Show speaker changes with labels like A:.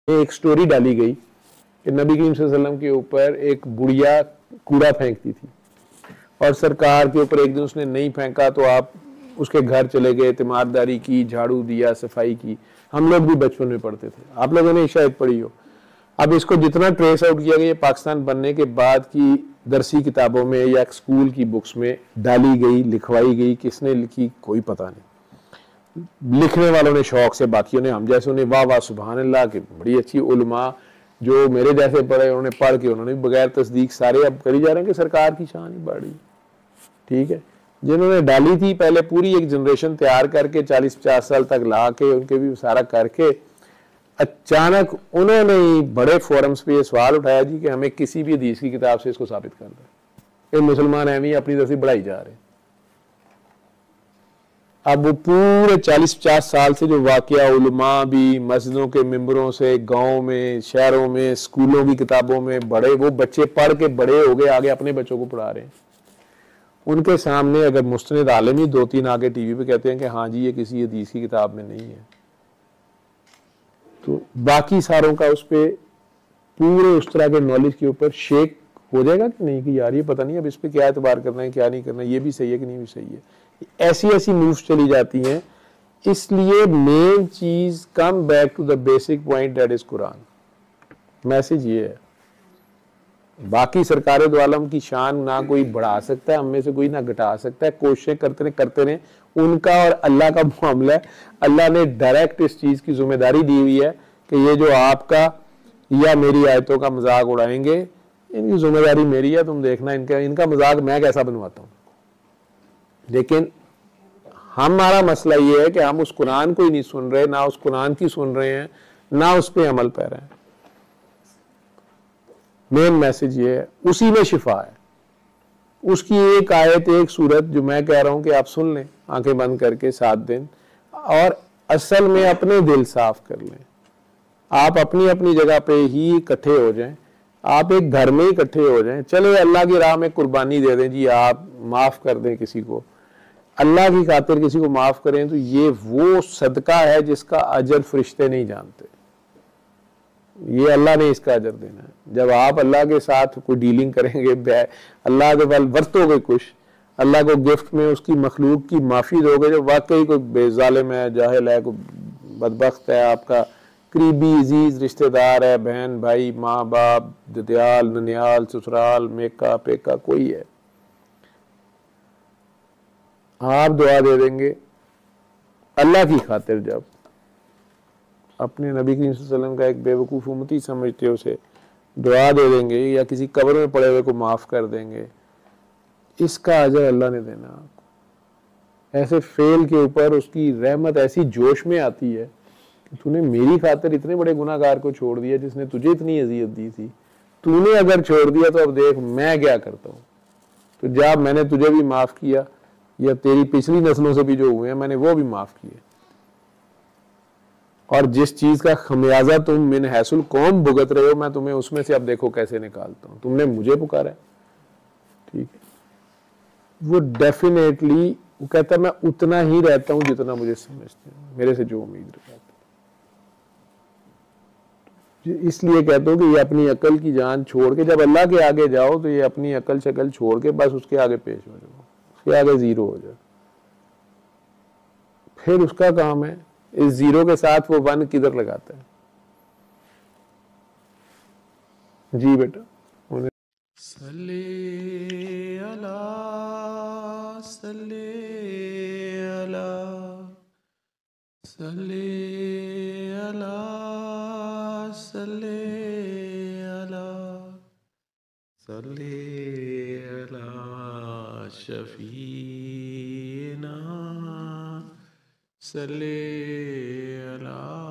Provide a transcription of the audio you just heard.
A: ایک سٹوری ڈالی گئی کہ نبی کریم صلی اللہ علیہ وسلم کے اوپر ایک بڑھیا کوڑا پھینکتی تھی اور سرکار کے اوپر ایک دن اس نے نہیں پھینکا تو آپ اس کے گھر چلے گئے، تیمارداری کی، جھاڑو دیا، صفائی کی. ہم لوگ بھی بچپن میں پڑھتے تھے، آپ لوگوں نے شاید پڑھی ہو. اب اس کو جتنا ٹریس آؤٹ کیا گیا پاکستان بننے کے بعد کی درسی کتابوں میں یا اسکول کی بکس میں ڈالی گئی، لکھوائی گئی، کس نے لکھی کوئی پتہ نہیں. لکھنے والوں نے شوق سے، باقیوں نے ہم جیسے انہیں واہ واہ سبحان اللہ کہ بڑی اچھی علماء جو میرے جیسے پڑھے انہوں نے پڑھ کے انہوں نے بغیر تصدیق سارے اب کری جا رہے ہیں کہ سرکار کی شان ہی بڑھ رہی. ٹھیک ہے، جنہوں نے ڈالی تھی پہلے پوری ایک جنریشن تیار کر کے 40-50 سال تک لا کے ان کے بھی سارا کر کے اچانک انہوں نے بڑے فورمز پہ یہ سوال اٹھایا جی کہ ہمیں کسی بھی حدیث کی کتاب سے اس کو ثابت کرنا ہے. یہ مسلمان اہمی اپنی طرف سے بڑھائی جا رہے ہیں. اب وہ پورے 40-50 سال سے جو واقعہ علماء بھی مسجدوں کے ممبروں سے گاؤں میں شہروں میں اسکولوں کی کتابوں میں بڑے وہ بچے پڑھ کے بڑے ہو گئے آگے اپنے بچوں کو پڑھا رہے ہیں. ان کے سامنے اگر مستند عالم ہی 2-3 آگے ٹی وی پہ کہتے ہیں کہ ہاں جی یہ کسی حدیث کی کتاب میں نہیں ہے تو باقی ساروں کا اس پہ پورے اس طرح کے نالج کے اوپر شیک ہو جائے گا کہ نہیں کہ یار یہ پتہ نہیں اب اس پہ کیا اعتبار کرنا ہے کیا نہیں کرنا، یہ بھی صحیح ہے کہ نہیں بھی صحیح ہے. ایسی مووز چلی جاتی ہیں. اس لیے مین چیز come back to the basic point that is Quran. Message یہ ہے. باقی سرکار دو عالم کی شان نہ کوئی بڑھا سکتا ہے، ہم میں سے کوئی نہ گھٹا سکتا ہے. کوششیں کرتے رہیں. ان کا اور اللہ کا معاملہ ہے. اللہ نے ڈائریکٹ اس چیز کی ذمہ داری دی ہوئی ہے کہ یہ جو آپ کا یا میری آیتوں کا مذاق اڑائیں گے ان کی ذمہ داری میری ہے، تم دیکھنا ان کا مذاق میں کیسا بنواتا ہوں. لیکن ہمارا مسئلہ یہ ہے کہ ہم اس قرآن کو ہی نہیں سن رہے، نہ اس قرآن کی سن رہے ہیں نہ اس پہ عمل پہ رہے ہیں. مین میسج یہ ہے. اسی میں شفا ہے. اس کی ایک آیت ایک سورت جو میں کہہ رہا ہوں کہ آپ سن لیں آنکھیں بند کر کے 7 دن اور اصل میں اپنے دل صاف کر لیں. آپ اپنی اپنی جگہ پہ ہی اکٹھے ہو جائیں. آپ ایک گھر میں ہی اکٹھے ہو جائیں. چلے اللہ کی راہ میں قربانی دے دیں جی، آپ معاف کر دیں کسی کو، اللہ کی خاطر کسی کو معاف کریں تو یہ وہ صدقہ ہے جس کا اجر فرشتے نہیں جانتے. یہ اللہ نے اس کا اجر دینا ہے. جب آپ اللہ کے ساتھ کوئی ڈیلنگ کریں گے، اللہ کے بل برتو گے کچھ، اللہ کو گفٹ میں اس کی مخلوق کی معافی دو گے جو واقعی کوئی بے ظالم ہے، جاہل ہے، کوئی بدبخت ہے، آپ کا قریبی عزیز رشتہ دار ہے، بہن بھائی ماں باپ ددیال ننیال سسرال میکا پیکا کوئی ہے، آپ دعا دے دیں گے اللہ کی خاطر. جب اپنے نبی کریم صلی اللہ علیہ وسلم کا ایک بے وقوف امتی سمجھتے ہو اسے دعا دے دیں گے یا کسی قبر میں پڑے ہوئے کو معاف کر دیں گے، اس کا اجر اللہ نے دینا آپ کو. ایسے فیل کے اوپر اس کی رحمت ایسی جوش میں آتی ہے کہ تو نے میری خاطر اتنے بڑے گناہ گار کو چھوڑ دیا جس نے تجھے اتنی اذیت دی تھی، تو نے اگر چھوڑ دیا تو اب دیکھ میں کیا کرتا ہوں. تو جب میں نے تجھے بھی معاف کیا یا تیری پچھلی نسلوں سے بھی جو ہوئے ہیں میں نے وہ بھی معاف کیے، اور جس چیز کا خمیازہ تم من حیث القوم بھگت رہے ہو میں تمہیں اس میں سے اب دیکھو کیسے نکالتا ہوں. تم نے مجھے پکارا ہے، ٹھیک ہے. وہ ڈیفینیٹلی وہ کہتا ہے میں اتنا ہی رہتا ہوں جتنا مجھے سمجھتے ہیں، میرے سے جو امید رکھتے ہیں. اس لیے کہتا ہوں کہ یہ اپنی عقل کی جان چھوڑ کے جب اللہ کے آگے جاؤ تو یہ اپنی عقل شکل چھوڑ کے بس اس کے آگے پیش ہو جاؤ، اس کے آگے زیرو ہو جاؤ. پھر اس کا کام ہے اس زیرو کے ساتھ وہ 1 کدھر لگاتا ہے. جی بیٹا
B: صلی اللہ صلی اللہ صلی اللہ صلی اللہ صلی اللہ شفیعنا صلی اللہ